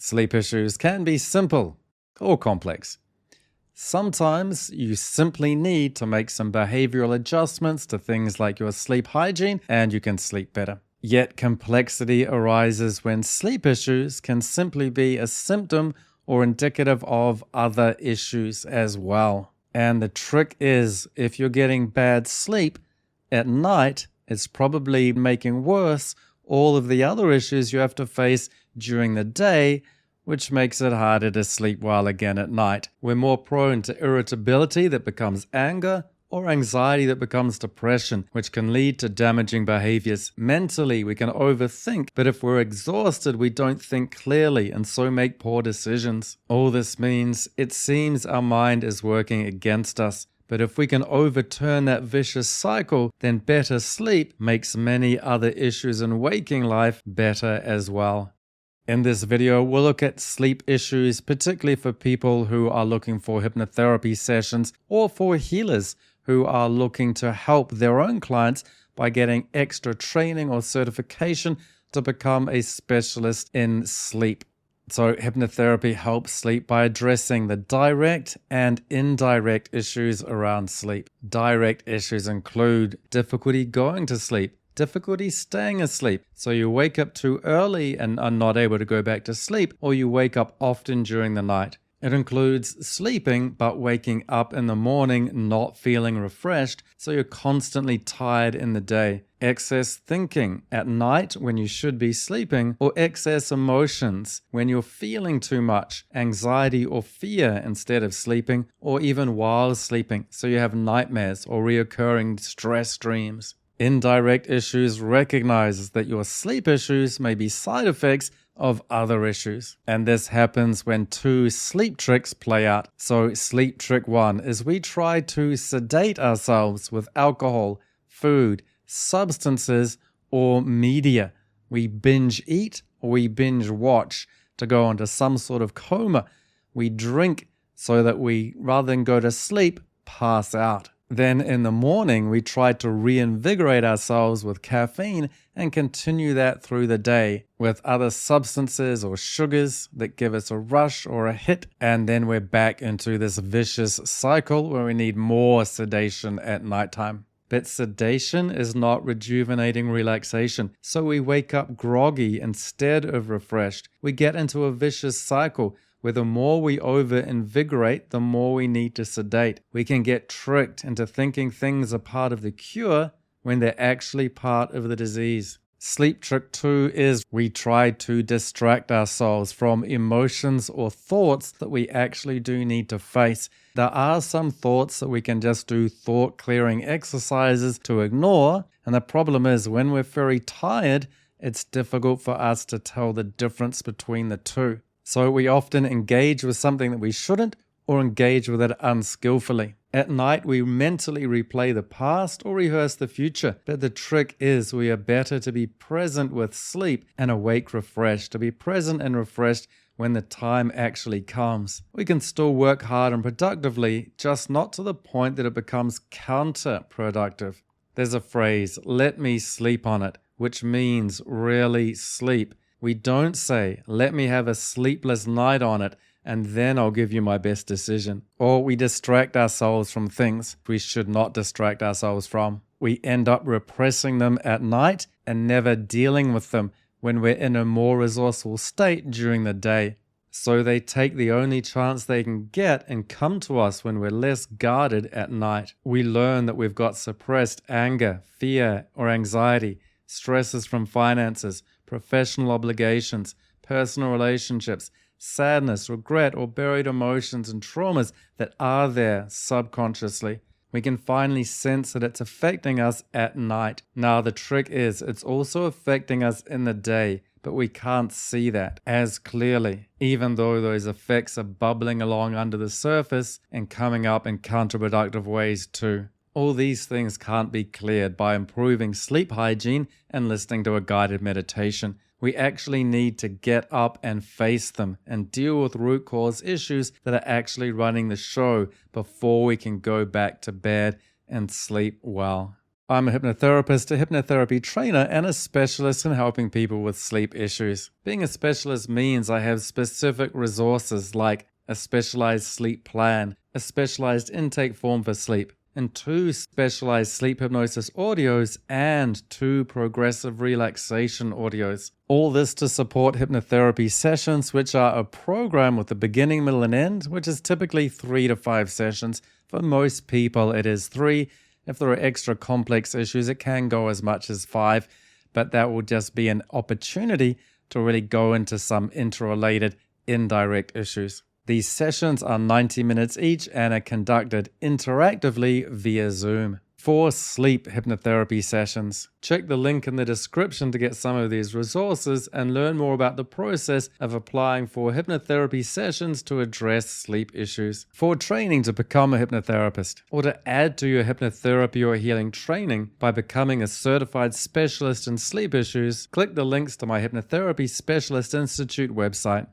Sleep issues can be simple or complex. Sometimes you simply need to make some behavioral adjustments to things like your sleep hygiene and you can sleep better. Yet complexity arises when sleep issues can simply be a symptom or indicative of other issues as well. And the trick is, if you're getting bad sleep at night, it's probably making worse all of the other issues you have to face during the day, which makes it harder to sleep well again at night. We're more prone to irritability that becomes anger, or anxiety that becomes depression, which can lead to damaging behaviors. Mentally, we can overthink, but if we're exhausted, we don't think clearly and so make poor decisions. All this means it seems our mind is working against us. But if we can overturn that vicious cycle, then better sleep makes many other issues in waking life better as well. In this video, we'll look at sleep issues, particularly for people who are looking for hypnotherapy sessions or for healers who are looking to help their own clients by getting extra training or certification to become a specialist in sleep. So hypnotherapy helps sleep by addressing the direct and indirect issues around sleep. Direct issues include difficulty going to sleep, difficulty staying asleep, so you wake up too early and are not able to go back to sleep, or you wake up often during the night. It includes sleeping but waking up in the morning not feeling refreshed, so you're constantly tired in the day. Excess thinking at night when you should be sleeping, or excess emotions when you're feeling too much, anxiety or fear instead of sleeping, or even while sleeping, so you have nightmares or reoccurring stress dreams. Indirect issues recognizes that your sleep issues may be side effects of other issues. And this happens when two sleep tricks play out. So sleep trick 1 is we try to sedate ourselves with alcohol, food, substances, or media. We binge eat or we binge watch to go into some sort of coma. We drink so that we, rather than go to sleep, pass out. Then in the morning, we try to reinvigorate ourselves with caffeine and continue that through the day with other substances or sugars that give us a rush or a hit. And then we're back into this vicious cycle where we need more sedation at nighttime. But sedation is not rejuvenating relaxation, so we wake up groggy instead of refreshed. We get into a vicious cycle where the more we over-invigorate, the more we need to sedate. We can get tricked into thinking things are part of the cure when they're actually part of the disease. Sleep trick 2 is we try to distract ourselves from emotions or thoughts that we actually do need to face. There are some thoughts that we can just do thought-clearing exercises to ignore, and the problem is when we're very tired, it's difficult for us to tell the difference between the two. So we often engage with something that we shouldn't, or engage with it unskillfully. At night, we mentally replay the past or rehearse the future. But the trick is we are better to be present with sleep and awake refreshed, to be present and refreshed when the time actually comes. We can still work hard and productively, just not to the point that it becomes counterproductive. There's a phrase, let me sleep on it, which means really sleep. We don't say, let me have a sleepless night on it, and then I'll give you my best decision. Or we distract ourselves from things we should not distract ourselves from. We end up repressing them at night and never dealing with them when we're in a more resourceful state during the day. So they take the only chance they can get and come to us when we're less guarded at night. We learn that we've got suppressed anger, fear, or anxiety, stresses from finances, professional obligations, personal relationships, sadness, regret, or buried emotions and traumas that are there subconsciously. We can finally sense that it's affecting us at night. Now the trick is it's also affecting us in the day, but we can't see that as clearly, even though those effects are bubbling along under the surface and coming up in counterproductive ways too. All these things can't be cleared by improving sleep hygiene and listening to a guided meditation. We actually need to get up and face them and deal with root cause issues that are actually running the show before we can go back to bed and sleep well. I'm a hypnotherapist, a hypnotherapy trainer, and a specialist in helping people with sleep issues. Being a specialist means I have specific resources like a specialized sleep plan, a specialized intake form for sleep, and 2 specialized sleep hypnosis audios and 2 progressive relaxation audios. All this to support hypnotherapy sessions, which are a program with a beginning, middle, and end, which is typically 3 to 5 sessions. For most people, it is 3. If there are extra complex issues, it can go as much as 5, but that will just be an opportunity to really go into some interrelated, indirect issues. These sessions are 90 minutes each and are conducted interactively via Zoom. 4 sleep hypnotherapy sessions. Check the link in the description to get some of these resources and learn more about the process of applying for hypnotherapy sessions to address sleep issues. For training to become a hypnotherapist, or to add to your hypnotherapy or healing training by becoming a certified specialist in sleep issues, click the links to my Hypnotherapy Specialist Institute website.